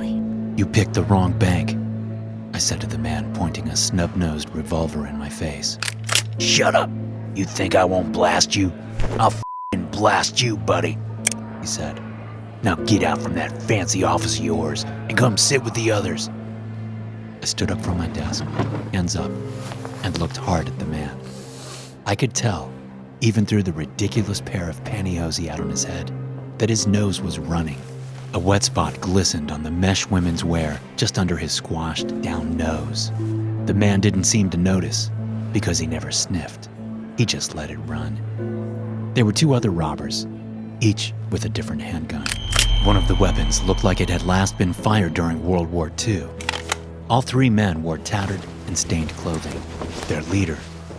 "You picked the wrong bank," I said to the man, pointing a snub-nosed revolver in my face. "Shut up. You think I won't blast you? I'll f***ing blast you, buddy," he said. "Now get out from that fancy office of yours and come sit with the others." I stood up from my desk, hands up, and looked hard at the man. I could tell, even through the ridiculous pair of pantyhose he had on his head, that his nose was running. A wet spot glistened on the mesh women's wear just under his squashed down nose. The man didn't seem to notice because he never sniffed. He just let it run. There were 2 other robbers, each with a different handgun. One of the weapons looked like it had last been fired during World War II. All 3 men wore tattered and stained clothing. Their leader,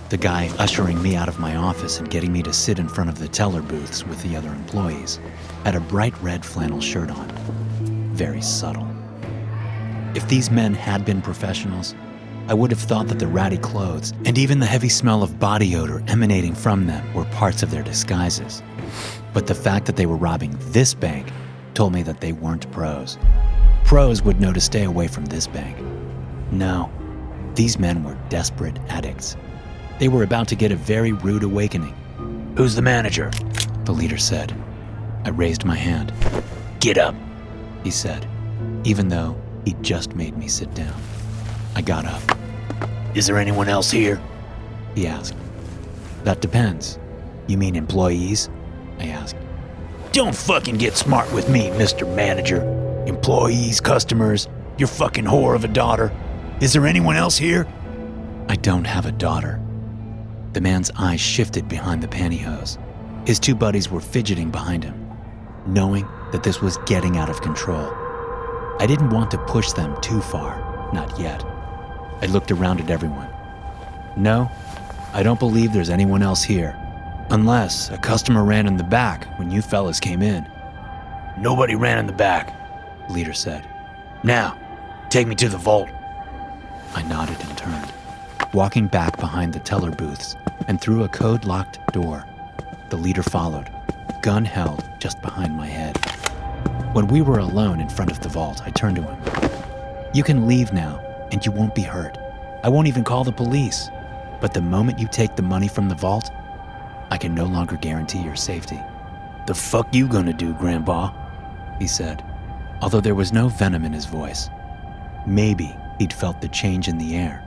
the guy ushering me out of my office and getting me to sit in front of the teller booths with the other employees, had a bright red flannel shirt on. Very subtle. If these men had been professionals, I would have thought that the ratty clothes and even the heavy smell of body odor emanating from them were parts of their disguises. But the fact that they were robbing this bank told me that they weren't pros. Pros would know to stay away from this bank. No, these men were desperate addicts. They were about to get a very rude awakening. "Who's the manager?" the leader said. I raised my hand. "Get up," he said, even though he'd just made me sit down. I got up. "Is there anyone else here?" He asked. "That depends. You mean employees?" I asked. "Don't fucking get smart with me, Mr. Manager. Employees, customers, your fucking whore of a daughter. Is there anyone else here?" "I don't have a daughter." The man's eyes shifted behind the pantyhose. His 2 buddies were fidgeting behind him, knowing that this was getting out of control. I didn't want to push them too far, not yet. I looked around at everyone. "No, I don't believe there's anyone else here, unless a customer ran in the back when you fellas came in." "Nobody ran in the back," the leader said. "Now, take me to the vault." I nodded and turned, walking back behind the teller booths and through a code-locked door. The leader followed, gun held just behind my head. When we were alone in front of the vault, I turned to him. "You can leave now, and you won't be hurt. I won't even call the police. But the moment you take the money from the vault, I can no longer guarantee your safety." "The fuck you gonna do, Grandpa?" he said, although there was no venom in his voice. Maybe he'd felt the change in the air.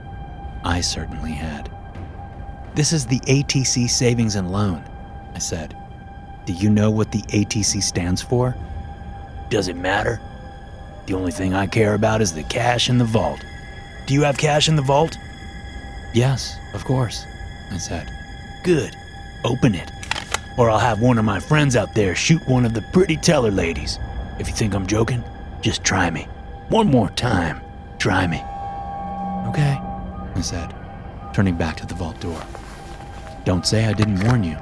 I certainly had. "This is the ATC Savings and Loan," I said. "Do you know what the ATC stands for?" "Does it matter? The only thing I care about is the cash in the vault. Do you have cash in the vault?" "Yes, of course," I said. "Good. Open it. Or I'll have one of my friends out there shoot one of the pretty teller ladies. If you think I'm joking, just try me. One more time. Try me." "Okay," I said, turning back to the vault door. "Don't say I didn't warn you."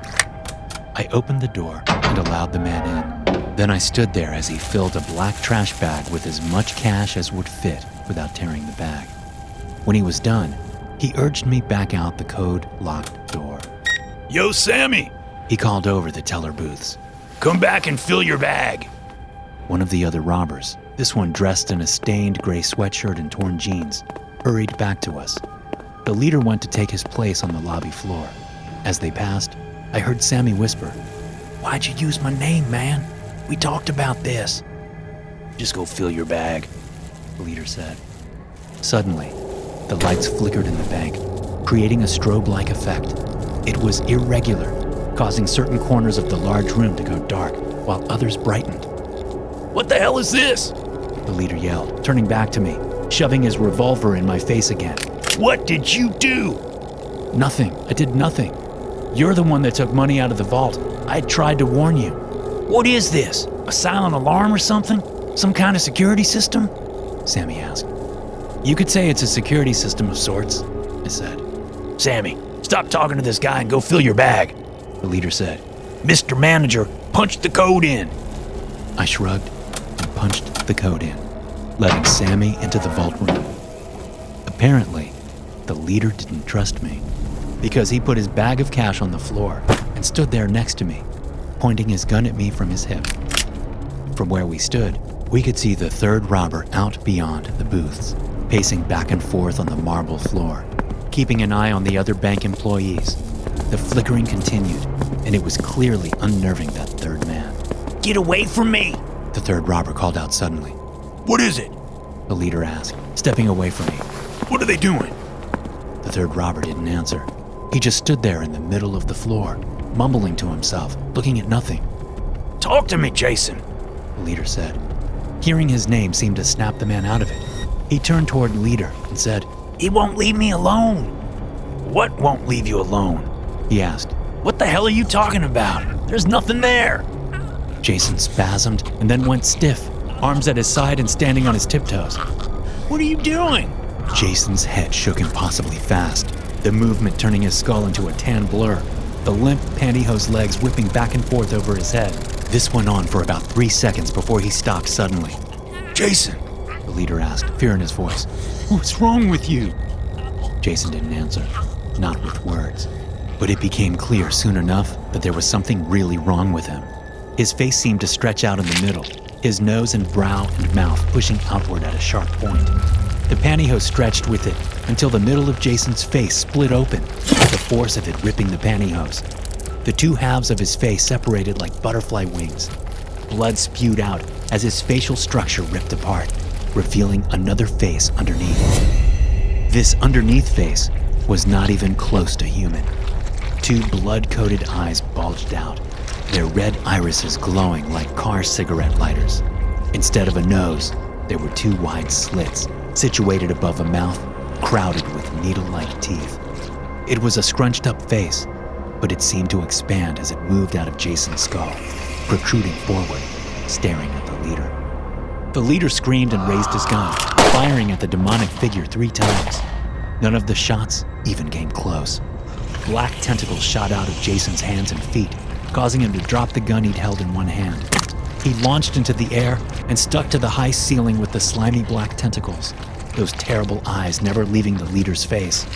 I opened the door and allowed the man in. Then I stood there as he filled a black trash bag with as much cash as would fit without tearing the bag. When he was done, he urged me back out the code-locked door. "Yo, Sammy," he called over the teller booths. "Come back and fill your bag." One of the other robbers, this one dressed in a stained gray sweatshirt and torn jeans, hurried back to us. The leader went to take his place on the lobby floor. As they passed, I heard Sammy whisper, "Why'd you use my name, man? We talked about this." "Just go fill your bag," the leader said. Suddenly, the lights flickered in the bank, creating a strobe-like effect. It was irregular, causing certain corners of the large room to go dark, while others brightened. "What the hell is this?" the leader yelled, turning back to me, shoving his revolver in my face again. "What did you do?" "Nothing. I did nothing. You're the one that took money out of the vault. I tried to warn you." "What is this? A silent alarm or something? Some kind of security system?" Sammy asked. "You could say it's a security system of sorts," I said. "Sammy, stop talking to this guy and go fill your bag," the leader said. "Mr. Manager, punch the code in." I shrugged and punched the code in, letting Sammy into the vault room. Apparently, the leader didn't trust me, because he put his bag of cash on the floor and stood there next to me, pointing his gun at me from his hip. From where we stood, We could see the third robber out beyond the booths, pacing back and forth on the marble floor, keeping an eye on the other bank employees. The flickering continued, and it was clearly unnerving that third man. Get away from me! The third robber called out suddenly. What is it? The leader asked, stepping away from me. What are they doing? The third robber didn't answer. He just stood there in the middle of the floor, mumbling to himself, looking at nothing. Talk to me, Jason, the leader said. Hearing his name seemed to snap the man out of it. He turned toward the leader and said, He won't leave me alone. What won't leave you alone? He asked. What the hell are you talking about? There's nothing there. Jason spasmed and then went stiff, arms at his side and standing on his tiptoes. What are you doing? Jason's head shook impossibly fast, the movement turning his skull into a tan blur, the limp pantyhose legs whipping back and forth over his head. This went on for about 3 seconds before he stopped suddenly. Jason, the leader asked, fear in his voice. What's wrong with you? Jason didn't answer, not with words. But it became clear soon enough that there was something really wrong with him. His face seemed to stretch out in the middle, his nose and brow and mouth pushing outward at a sharp point. The pantyhose stretched with it until the middle of Jason's face split open, with the force of it ripping the pantyhose. The two halves of his face separated like butterfly wings. Blood spewed out as his facial structure ripped apart, revealing another face underneath. This underneath face was not even close to human. Two blood-coated eyes bulged out, their red irises glowing like car cigarette lighters. Instead of a nose, there were two wide slits, situated above a mouth crowded with needle-like teeth. It was a scrunched-up face, but it seemed to expand as it moved out of Jason's skull, protruding forward, staring at the leader. The leader screamed and raised his gun, firing at the demonic figure 3 times. None of the shots even came close. Black tentacles shot out of Jason's hands and feet, causing him to drop the gun he'd held in one hand. He launched into the air and stuck to the high ceiling with the slimy black tentacles, those terrible eyes never leaving the leader's face.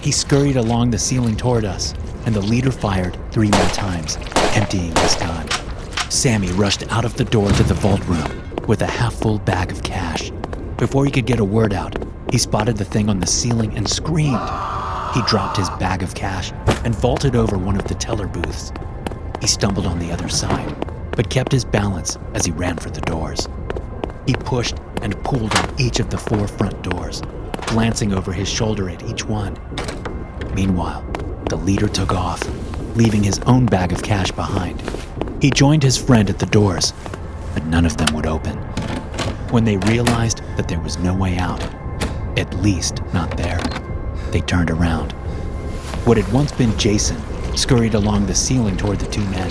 He scurried along the ceiling toward us, and the leader fired 3 more times, emptying his gun. Sammy rushed out of the door to the vault room with a half-full bag of cash. Before he could get a word out, he spotted the thing on the ceiling and screamed. He dropped his bag of cash and vaulted over one of the teller booths. He stumbled on the other side, but kept his balance as he ran for the doors. He pushed and pulled on each of the 4 front doors, glancing over his shoulder at each one. Meanwhile, the leader took off, leaving his own bag of cash behind. He joined his friend at the doors, but none of them would open. When they realized that there was no way out, at least not there, they turned around. What had once been Jason scurried along the ceiling toward the 2 men,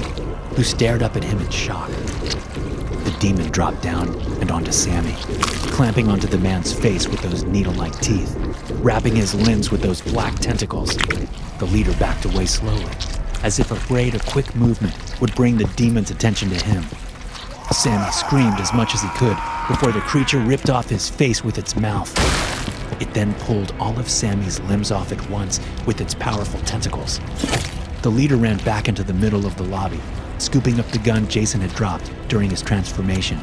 who stared up at him in shock. The demon dropped down and onto Sammy, clamping onto the man's face with those needle-like teeth, wrapping his limbs with those black tentacles. The leader backed away slowly, as if afraid a quick movement would bring the demon's attention to him. Sammy screamed as much as he could before the creature ripped off his face with its mouth. It then pulled all of Sammy's limbs off at once with its powerful tentacles. The leader ran back into the middle of the lobby, scooping up the gun Jason had dropped during his transformation.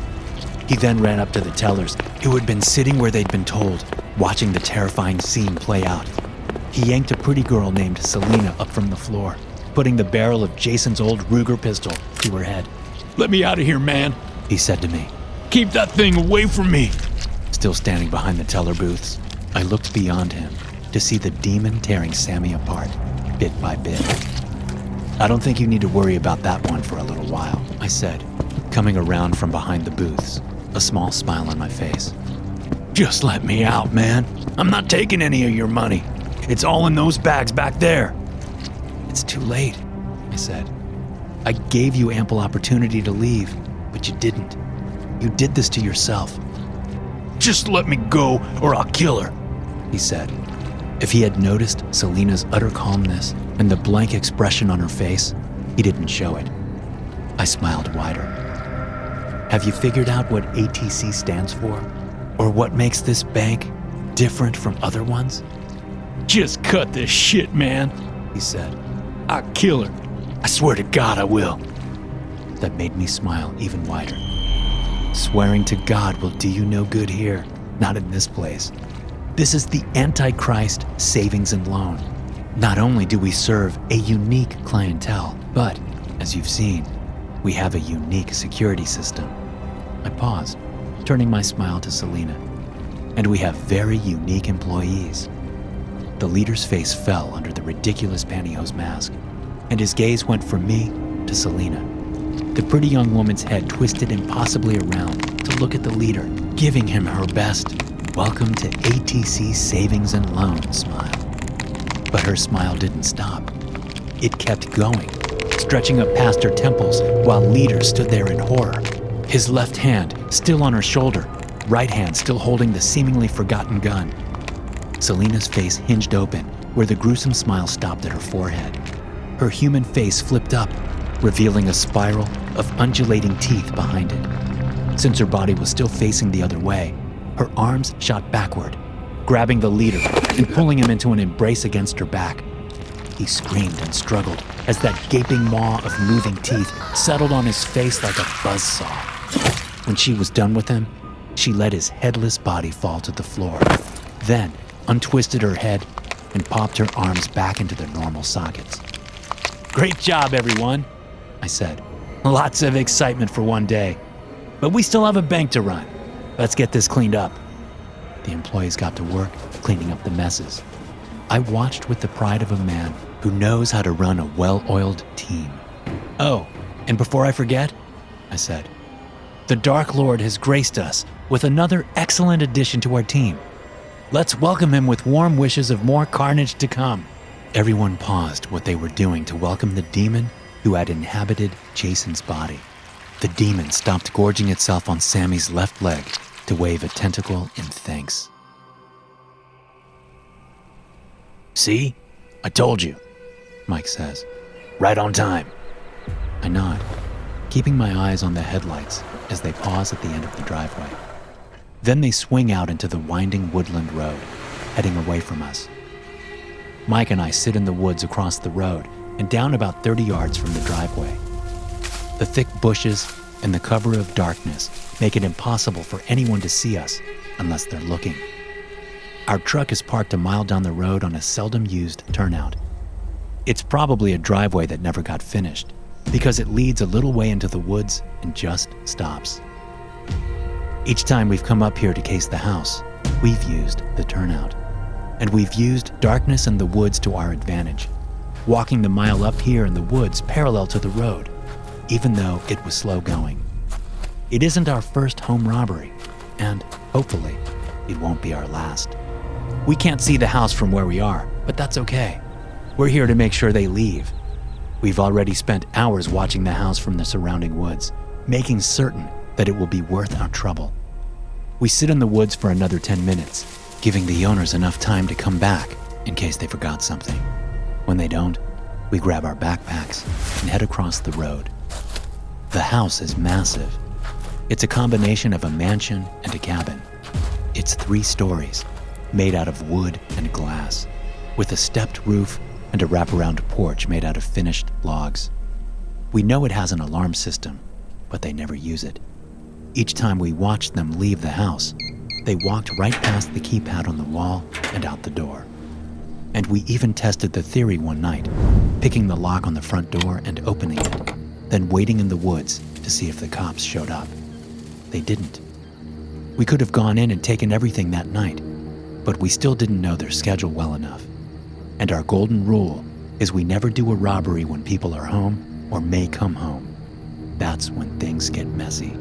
He then ran up to the tellers, who had been sitting where they'd been told, watching the terrifying scene play out. He yanked a pretty girl named Selena up from the floor, putting the barrel of Jason's old Ruger pistol to her head. Let me out of here, man, he said to me. Keep that thing away from me. Still standing behind the teller booths, I looked beyond him to see the demon tearing Sammy apart, bit by bit. I don't think you need to worry about that one for a little while, I said, coming around from behind the booths, a small smile on my face. Just let me out, man. I'm not taking any of your money. It's all in those bags back there. It's too late, I said. I gave you ample opportunity to leave, but you didn't. You did this to yourself. Just let me go or I'll kill her, he said. If he had noticed Selena's utter calmness and the blank expression on her face, he didn't show it. I smiled wider. Have you figured out what ATC stands for? Or what makes this bank different from other ones? Just cut this shit, man, he said. I'll kill her. I swear to God I will. That made me smile even wider. Swearing to God will do you no good here, not in this place. This is the Antichrist Savings and Loan. Not only do we serve a unique clientele, but, as you've seen, we have a unique security system. I paused, turning my smile to Selena. And we have very unique employees. The leader's face fell under the ridiculous pantyhose mask, and his gaze went from me to Selena. The pretty young woman's head twisted impossibly around to look at the leader, giving him her best "Welcome to ATC Savings and Loan" smile. But her smile didn't stop. It kept going, stretching up past her temples while Leader stood there in horror, his left hand still on her shoulder, right hand still holding the seemingly forgotten gun. Selena's face hinged open where the gruesome smile stopped at her forehead. Her human face flipped up, revealing a spiral of undulating teeth behind it. Since her body was still facing the other way, her arms shot backward, grabbing the leader and pulling him into an embrace against her back. He screamed and struggled as that gaping maw of moving teeth settled on his face like a buzzsaw. When she was done with him, she let his headless body fall to the floor, then untwisted her head and popped her arms back into their normal sockets. "Great job, everyone," I said. "Lots of excitement for one day. But we still have a bank to run. Let's get this cleaned up." The employees got to work cleaning up the messes. I watched with the pride of a man who knows how to run a well-oiled team. "Oh, and before I forget," I said, "the Dark Lord has graced us with another excellent addition to our team. Let's welcome him with warm wishes of more carnage to come." Everyone paused what they were doing to welcome the demon who had inhabited Jason's body. The demon stopped gorging itself on Sammy's left leg to wave a tentacle in thanks. "See? I told you," Mike says. "Right on time." I nod, keeping my eyes on the headlights as they pause at the end of the driveway. Then they swing out into the winding woodland road, heading away from us. Mike and I sit in the woods across the road and down about 30 yards from the driveway. The thick bushes and the cover of darkness make it impossible for anyone to see us unless they're looking. Our truck is parked a mile down the road on a seldom used turnout. It's probably a driveway that never got finished because it leads a little way into the woods and just stops. Each time we've come up here to case the house, we've used the turnout. And we've used darkness in the woods to our advantage, walking the mile up here in the woods parallel to the road, even though it was slow going. It isn't our first home robbery, and hopefully, it won't be our last. We can't see the house from where we are, but that's okay. We're here to make sure they leave. We've already spent hours watching the house from the surrounding woods, making certain that it will be worth our trouble. We sit in the woods for another 10 minutes, giving the owners enough time to come back in case they forgot something. When they don't, we grab our backpacks and head across the road. The house is massive. It's a combination of a mansion and a cabin. It's 3 stories, made out of wood and glass, with a stepped roof and a wraparound porch made out of finished logs. We know it has an alarm system, but they never use it. Each time we watched them leave the house, they walked right past the keypad on the wall and out the door. And we even tested the theory one night, picking the lock on the front door and opening it, then waiting in the woods to see if the cops showed up. They didn't. We could have gone in and taken everything that night, but we still didn't know their schedule well enough. And our golden rule is we never do a robbery when people are home or may come home. That's when things get messy.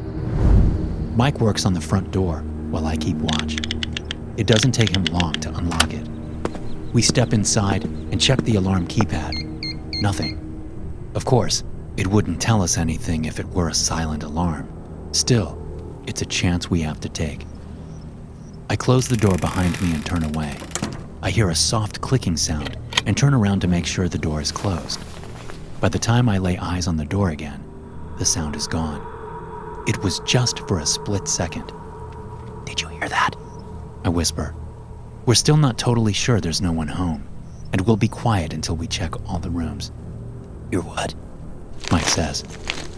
Mike works on the front door while I keep watch. It doesn't take him long to unlock it. We step inside and check the alarm keypad. Nothing. Of course, it wouldn't tell us anything if it were a silent alarm. Still, it's a chance we have to take. I close the door behind me and turn away. I hear a soft clicking sound and turn around to make sure the door is closed. By the time I lay eyes on the door again, the sound is gone. It was just for a split second. "Did you hear that?" I whisper. We're still not totally sure there's no one home, and we'll be quiet until we check all the rooms. "You're what?" Mike says,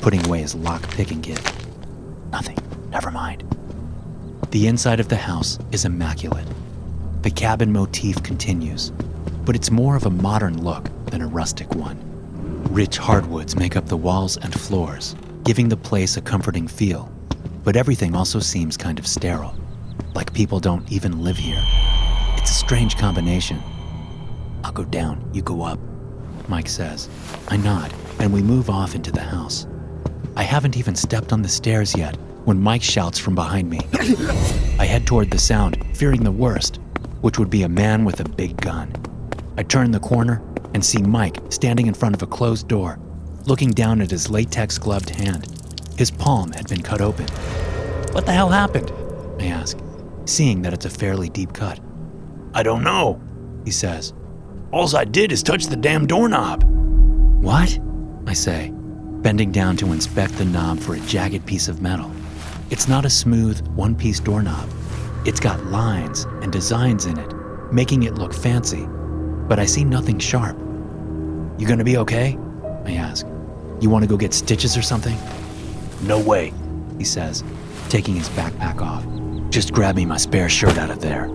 putting away his lock-picking kit. "Nothing." Never mind. The inside of the house is immaculate. The cabin motif continues, but it's more of a modern look than a rustic one. Rich hardwoods make up the walls and floors, giving the place a comforting feel, but everything also seems kind of sterile, like people don't even live here. It's a strange combination. I'll go down, you go up, Mike says. I nod, and we move off into the house. I haven't even stepped on the stairs yet when Mike shouts from behind me. I head toward the sound, fearing the worst, which would be a man with a big gun. I turn the corner and see Mike standing in front of a closed door, looking down at his latex-gloved hand. His palm had been cut open. What the hell happened? I ask, seeing that it's a fairly deep cut. I don't know, He says. Alls I did is touch the damn doorknob. What? I say, bending down to inspect the knob for a jagged piece of metal. It's not a smooth, one-piece doorknob. It's got lines and designs in it, making it look fancy, but I see nothing sharp. You gonna be okay? I ask. You want to go get stitches or something? No way, He says, taking his backpack off. just grab me my spare shirt out of there.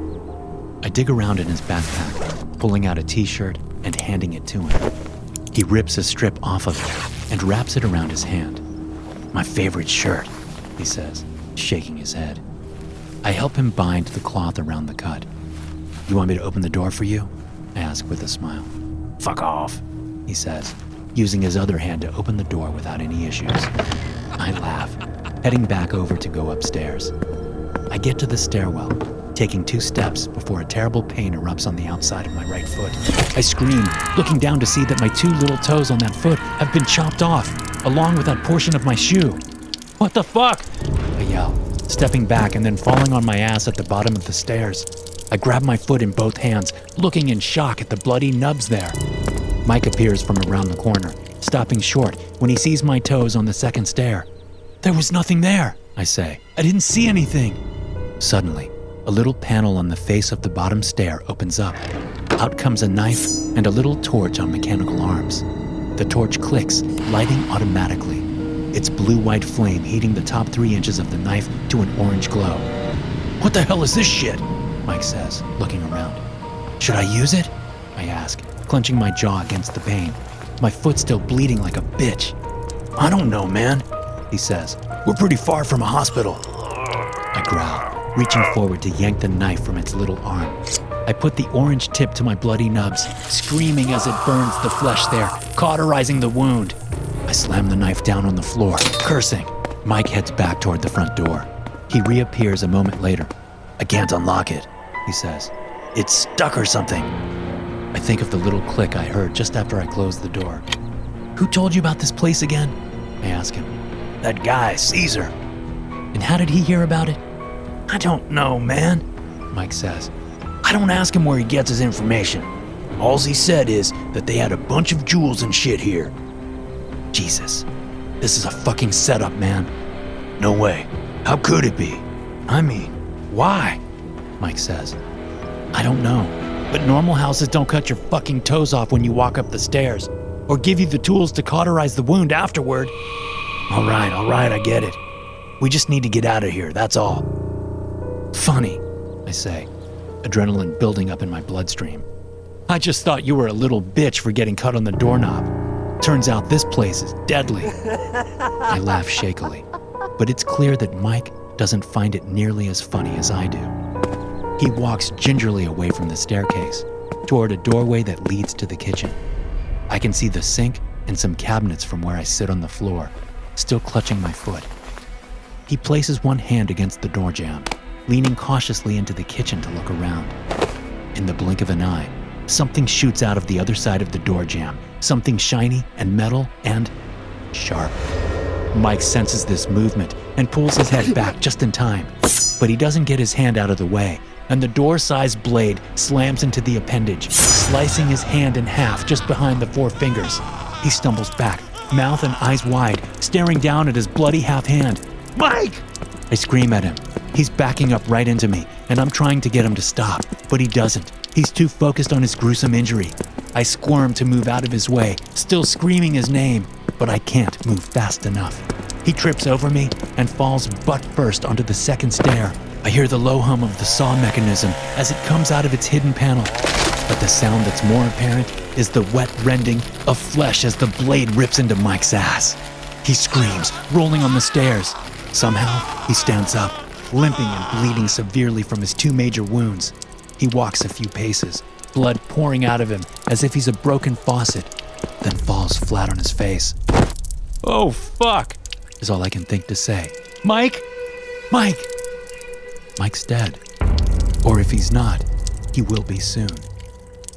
I dig around in his backpack, pulling out a t-shirt and handing it to him. He rips a strip off of it and wraps it around his hand. My favorite shirt, He says, shaking his head. I help him bind the cloth around the cut. You want me to open the door for you? I ask with a smile. Fuck off. He says, using his other hand to open the door without any issues. I laugh, heading back over to go upstairs. I get to the stairwell, taking 2 steps before a terrible pain erupts on the outside of my right foot. I scream, looking down to see that my 2 little toes on that foot have been chopped off, along with that portion of my shoe. What the fuck? I yell, stepping back and then falling on my ass at the bottom of the stairs. I grab my foot in both hands, looking in shock at the bloody nubs there. Mike appears from around the corner, stopping short when he sees my toes on the second stair. There was nothing there, I say. I didn't see anything. Suddenly, a little panel on the face of the bottom stair opens up. Out comes a knife and a little torch on mechanical arms. The torch clicks, lighting automatically. Its blue-white flame heating the top 3 inches of the knife to an orange glow. What the hell is this shit? Mike says, looking around. Should I use it? I ask, clenching my jaw against the pane. My foot still bleeding like a bitch. I don't know, man, He says. We're pretty far from a hospital. I growl, reaching forward to yank the knife from its little arm. I put the orange tip to my bloody nubs, screaming as it burns the flesh there, cauterizing the wound. I slam the knife down on the floor, cursing. Mike heads back toward the front door. He reappears a moment later. I can't unlock it, He says. It's stuck or something. I think of the little click I heard just after I closed the door. Who told you about this place again? I ask him. That guy, Caesar. And how did he hear about it? I don't know, man. Mike says. I don't ask him where he gets his information. Alls he said is that they had a bunch of jewels and shit here. Jesus, this is a fucking setup, man. No way. How could it be? I mean, why? Mike says. I don't know, but normal houses don't cut your fucking toes off when you walk up the stairs, or give you the tools to cauterize the wound afterward. All right, I get it. We just need to get out of here, that's all. Funny, I say, adrenaline building up in my bloodstream. I just thought you were a little bitch for getting cut on the doorknob. Turns out this place is deadly. I laugh shakily, but it's clear that Mike doesn't find it nearly as funny as I do. He walks gingerly away from the staircase, toward a doorway that leads to the kitchen. I can see the sink and some cabinets from where I sit on the floor, still clutching my foot. He places one hand against the door jamb, leaning cautiously into the kitchen to look around. In the blink of an eye, something shoots out of the other side of the door jamb, something shiny and metal and sharp. Mike senses this movement and pulls his head back just in time, but he doesn't get his hand out of the way, and the door-sized blade slams into the appendage, slicing his hand in half just behind the 4 fingers. He stumbles back, mouth and eyes wide, staring down at his bloody half hand. Mike! I scream at him. He's backing up right into me, and I'm trying to get him to stop, but he doesn't. He's too focused on his gruesome injury. I squirm to move out of his way, still screaming his name, but I can't move fast enough. He trips over me and falls butt first onto the second stair. I hear the low hum of the saw mechanism as it comes out of its hidden panel. But the sound that's more apparent is the wet rending of flesh as the blade rips into Mike's ass. He screams, rolling on the stairs. Somehow, he stands up, limping and bleeding severely from his 2 major wounds. He walks a few paces, blood pouring out of him as if he's a broken faucet, then falls flat on his face. "Oh, fuck," is all I can think to say. "Mike! Mike!" Mike's dead. Or if he's not, he will be soon.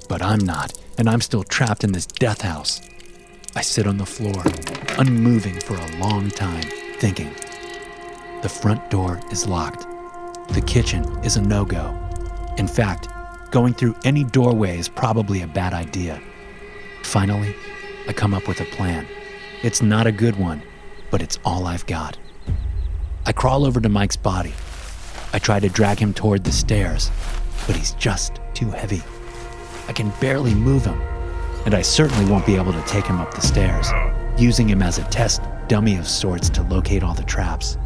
But I'm not, and I'm still trapped in this death house. I sit on the floor, unmoving for a long time, thinking. The front door is locked. The kitchen is a no-go. In fact, going through any doorway is probably a bad idea. Finally, I come up with a plan. It's not a good one, but it's all I've got. I crawl over to Mike's body. I try to drag him toward the stairs, but he's just too heavy. I can barely move him, and I certainly won't be able to take him up the stairs, using him as a test dummy of sorts to locate all the traps.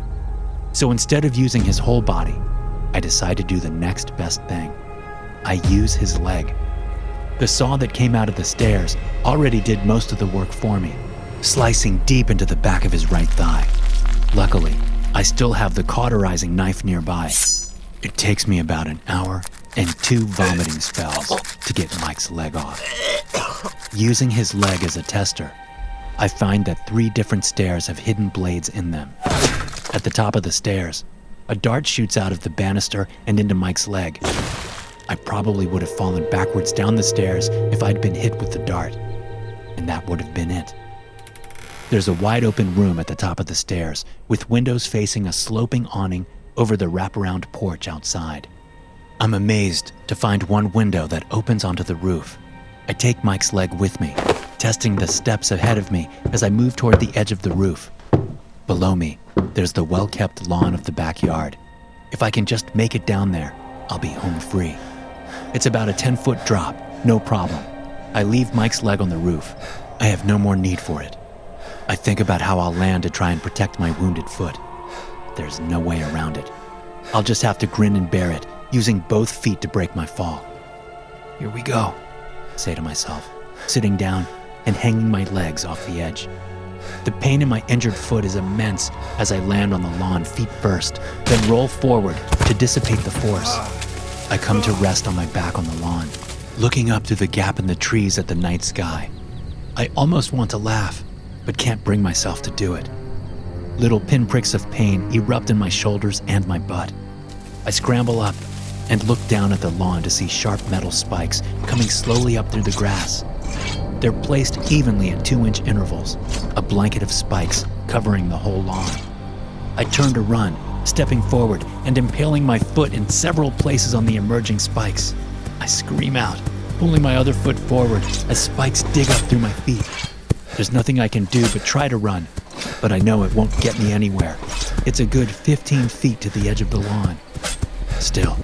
So instead of using his whole body, I decide to do the next best thing. I use his leg. The saw that came out of the stairs already did most of the work for me, slicing deep into the back of his right thigh. Luckily, I still have the cauterizing knife nearby. It takes me about an hour and 2 vomiting spells to get Mike's leg off. Using his leg as a tester, I find that 3 different stairs have hidden blades in them. At the top of the stairs, a dart shoots out of the banister and into Mike's leg. I probably would have fallen backwards down the stairs if I'd been hit with the dart, and that would have been it. There's a wide open room at the top of the stairs with windows facing a sloping awning over the wraparound porch outside. I'm amazed to find one window that opens onto the roof. I take Mike's leg with me, testing the steps ahead of me as I move toward the edge of the roof. Below me, there's the well-kept lawn of the backyard. If I can just make it down there, I'll be home free. It's about a 10-foot drop, no problem. I leave Mike's leg on the roof. I have no more need for it. I think about how I'll land to try and protect my wounded foot. There's no way around it. I'll just have to grin and bear it, using both feet to break my fall. Here we go, I say to myself, sitting down and hanging my legs off the edge. The pain in my injured foot is immense as I land on the lawn feet first, then roll forward to dissipate the force. I come to rest on my back on the lawn, looking up through the gap in the trees at the night sky. I almost want to laugh, but can't bring myself to do it. Little pinpricks of pain erupt in my shoulders and my butt. I scramble up and look down at the lawn to see sharp metal spikes coming slowly up through the grass. They're placed evenly at 2-inch intervals, a blanket of spikes covering the whole lawn. I turn to run, stepping forward and impaling my foot in several places on the emerging spikes. I scream out, pulling my other foot forward as spikes dig up through my feet. There's nothing I can do but try to run, but I know it won't get me anywhere. It's a good 15 feet to the edge of the lawn. Still,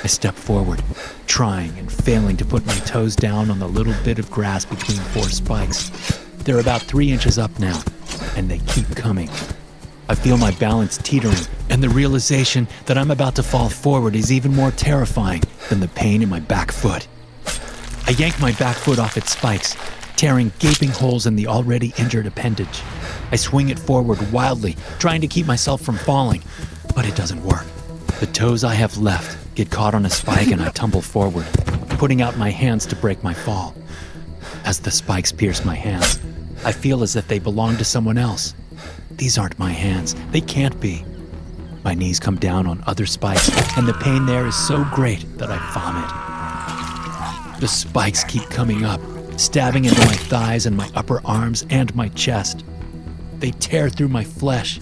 I step forward, trying and failing to put my toes down on the little bit of grass between 4 spikes. They're about 3 inches up now, and they keep coming. I feel my balance teetering, and the realization that I'm about to fall forward is even more terrifying than the pain in my back foot. I yank my back foot off its spikes, tearing gaping holes in the already injured appendage. I swing it forward wildly, trying to keep myself from falling, but it doesn't work. The toes I have left get caught on a spike and I tumble forward, putting out my hands to break my fall. As the spikes pierce my hands, I feel as if they belong to someone else. These aren't my hands. They can't be. My knees come down on other spikes, and the pain there is so great that I vomit. The spikes keep coming up, stabbing into my thighs and my upper arms and my chest. They tear through my flesh,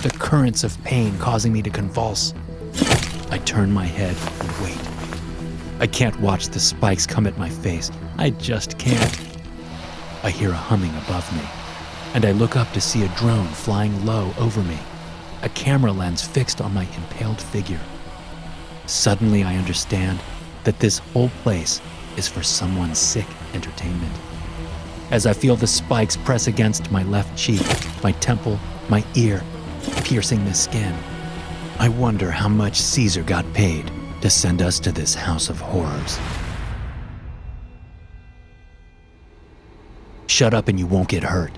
the currents of pain causing me to convulse. I turn my head and wait. I can't watch the spikes come at my face. I just can't. I hear a humming above me, and I look up to see a drone flying low over me, a camera lens fixed on my impaled figure. Suddenly I understand that this whole place is for someone's sick entertainment. As I feel the spikes press against my left cheek, my temple, my ear piercing the skin. I wonder how much Caesar got paid to send us to this house of horrors. "Shut up and you won't get hurt,"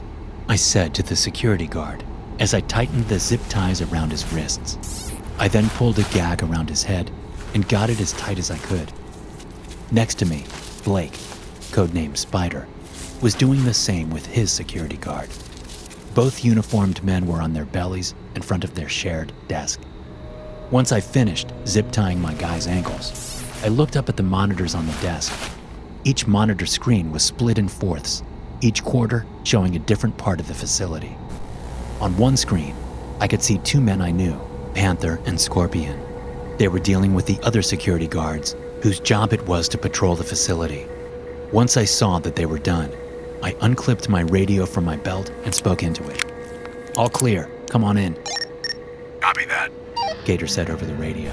I said to the security guard as I tightened the zip ties around his wrists. I then pulled a gag around his head and got it as tight as I could. Next to me, Blake, codenamed Spider, was doing the same with his security guard. Both uniformed men were on their bellies in front of their shared desk. Once I finished zip-tying my guy's ankles, I looked up at the monitors on the desk. Each monitor screen was split in fourths, each quarter showing a different part of the facility. On one screen, I could see two men I knew, Panther and Scorpion. They were dealing with the other security guards, whose job it was to patrol the facility. Once I saw that they were done, I unclipped my radio from my belt and spoke into it. "All clear, come on in." Copy that. Gator said over the radio.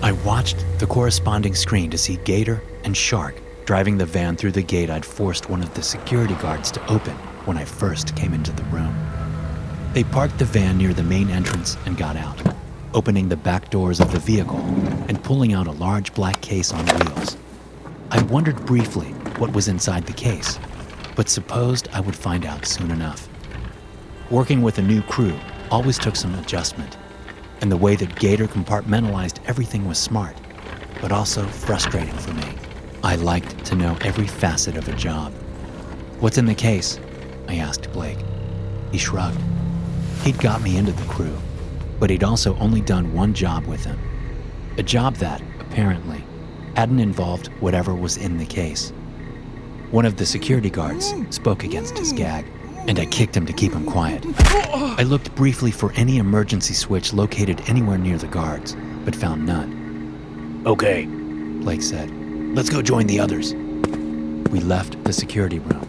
I watched the corresponding screen to see Gator and Shark driving the van through the gate I'd forced one of the security guards to open when I first came into the room. They parked the van near the main entrance and got out, opening the back doors of the vehicle and pulling out a large black case on wheels. I wondered briefly what was inside the case, but supposed I would find out soon enough. Working with a new crew always took some adjustment, and the way that Gator compartmentalized everything was smart, but also frustrating for me. I liked to know every facet of a job. "What's in the case?" I asked Blake. He shrugged. He'd got me into the crew, but he'd also only done one job with him. A job that, apparently, hadn't involved whatever was in the case. One of the security guards spoke against his gag, and I kicked him to keep him quiet. I looked briefly for any emergency switch located anywhere near the guards, but found none. "Okay," Blake said. "let's go join the others." We left the security room,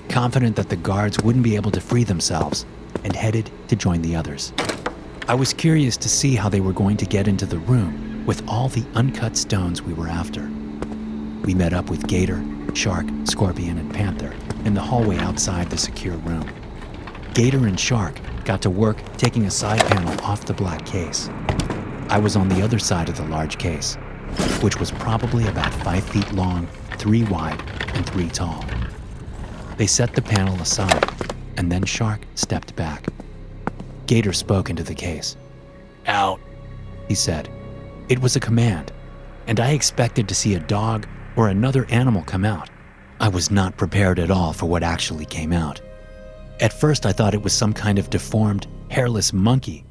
confident that the guards wouldn't be able to free themselves, and headed to join the others. I was curious to see how they were going to get into the room with all the uncut stones we were after. We met up with Gator, Shark, Scorpion, and Panther in the hallway outside the secure room. Gator and Shark got to work taking a side panel off the black case. I was on the other side of the large case, which was probably about 5 feet long, 3 wide, and 3 tall. They set the panel aside, and then Shark stepped back. Gator spoke into the case. "Out," he said. It was a command, and I expected to see a dog or another animal come out. I was not prepared at all for what actually came out. At first I thought it was some kind of deformed, hairless monkey,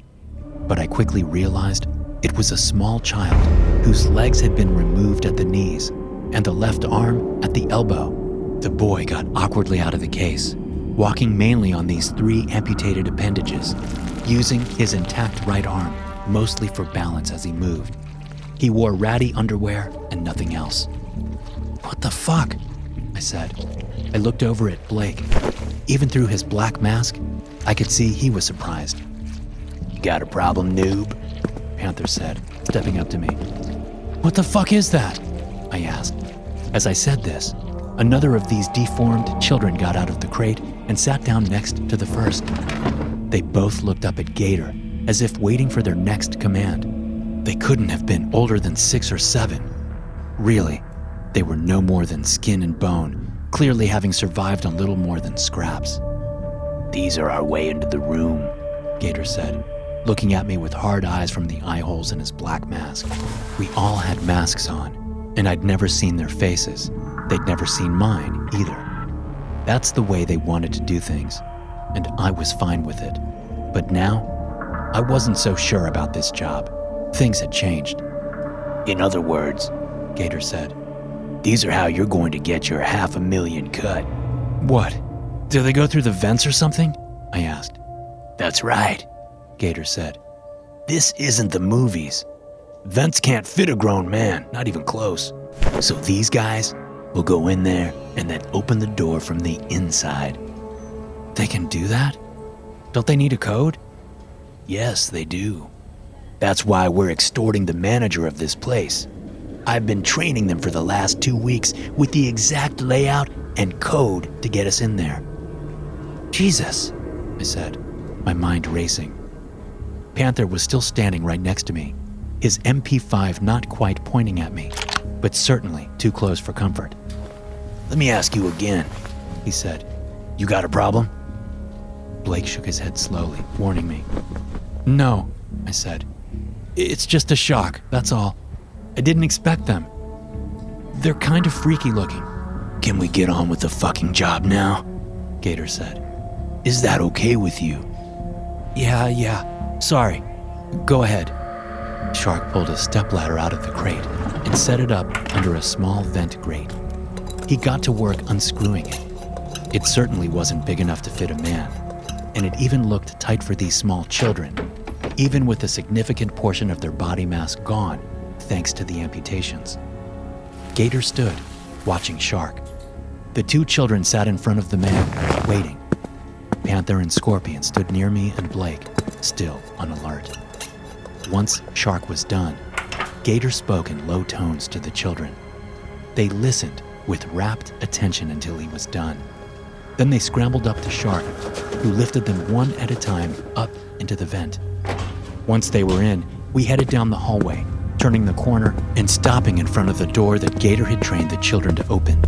but I quickly realized it was a small child whose legs had been removed at the knees and the left arm at the elbow. The boy got awkwardly out of the case, walking mainly on these 3 amputated appendages, using his intact right arm mostly for balance as he moved. He wore ratty underwear and nothing else. "What the fuck?" I said. I looked over at Blake. Even through his black mask, I could see he was surprised. "You got a problem, noob?" Panther said, stepping up to me. "What the fuck is that?" I asked. As I said this, another of these deformed children got out of the crate and sat down next to the first. They both looked up at Gator, as if waiting for their next command. They couldn't have been older than 6 or 7. Really, they were no more than skin and bone, clearly having survived on little more than scraps. "These are our way into the room," Gator said, looking at me with hard eyes from the eye holes in his black mask. We all had masks on, and I'd never seen their faces. They'd never seen mine, either. That's the way they wanted to do things, and I was fine with it. But now, I wasn't so sure about this job. Things had changed. "In other words," Gator said. "these are how you're going to get your $500,000 cut." "What? Do they go through the vents or something?" I asked. "That's right," Gator said. "This isn't the movies. Vents can't fit a grown man, not even close. So these guys will go in there and then open the door from the inside." "They can do that? Don't they need a code?" "Yes, they do. That's why we're extorting the manager of this place. I've been training them for the last 2 weeks with the exact layout and code to get us in there." "Jesus," I said. my mind racing. Panther was still standing right next to me, his MP5 not quite pointing at me, but certainly too close for comfort. Let me ask you again, He said. you got a problem? Blake shook his head slowly, warning me. No, I said. It's just a shock, that's all. I didn't expect them. They're kind of freaky looking. Can we get on with the fucking job now? Gator said. Is that okay with you? Yeah. Sorry. Go ahead. Shark pulled a stepladder out of the crate and set it up under a small vent grate. He got to work unscrewing it. It certainly wasn't big enough to fit a man, and it even looked tight for these small children, even with a significant portion of their body mass gone thanks to the amputations. Gator stood, watching Shark. The two children sat in front of the man, waiting. Panther and Scorpion stood near me and Blake, still on alert. Once Shark was done, Gator spoke in low tones to the children. They listened with rapt attention until he was done. Then they scrambled up to Shark, who lifted them one at a time up into the vent. Once they were in, we headed down the hallway, turning the corner and stopping in front of the door that Gator had trained the children to open.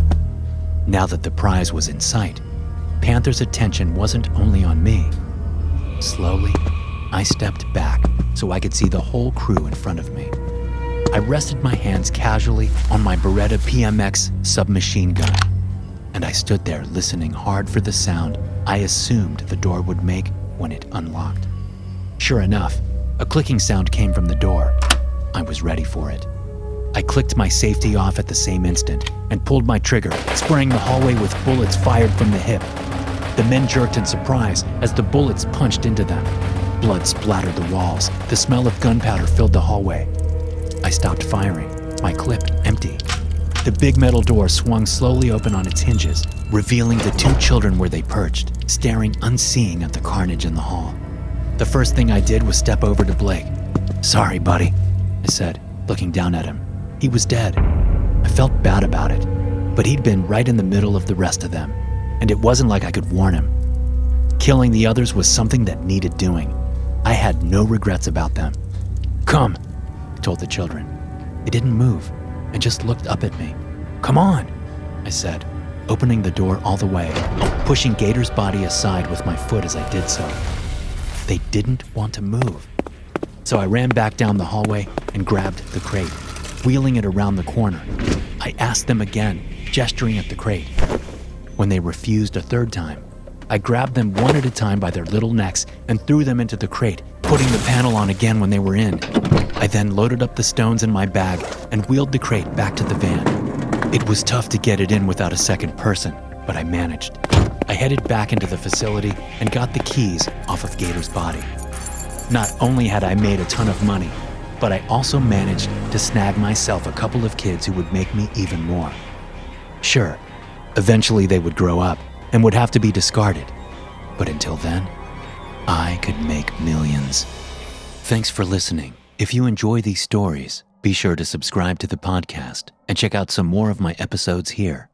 Now that the prize was in sight, Panther's attention wasn't only on me. Slowly, I stepped back so I could see the whole crew in front of me. I rested my hands casually on my Beretta PMX submachine gun, and I stood there listening hard for the sound I assumed the door would make when it unlocked. Sure enough, a clicking sound came from the door. I was ready for it. I clicked my safety off at the same instant and pulled my trigger, spraying the hallway with bullets fired from the hip. The men jerked in surprise as the bullets punched into them. Blood splattered the walls. The smell of gunpowder filled the hallway. I stopped firing, my clip empty. The big metal door swung slowly open on its hinges, revealing the two children where they perched, staring unseeing at the carnage in the hall. The first thing I did was step over to Blake. "Sorry, buddy," I said, looking down at him. He was dead. I felt bad about it, but he'd been right in the middle of the rest of them, and it wasn't like I could warn him. Killing the others was something that needed doing. I had no regrets about them. "Come," I told the children. They didn't move and just looked up at me. "Come on," I said, opening the door all the way, pushing Gator's body aside with my foot as I did so. They didn't want to move. So I ran back down the hallway and grabbed the crate, wheeling it around the corner. I asked them again, gesturing at the crate. When they refused a third time, I grabbed them one at a time by their little necks and threw them into the crate, putting the panel on again when they were in. I then loaded up the stones in my bag and wheeled the crate back to the van. It was tough to get it in without a second person, but I managed. I headed back into the facility and got the keys off of Gator's body. Not only had I made a ton of money, but I also managed to snag myself a couple of kids who would make me even more. Sure, eventually they would grow up and would have to be discarded, but until then, I could make millions. Thanks for listening. If you enjoy these stories, be sure to subscribe to the podcast and check out some more of my episodes here.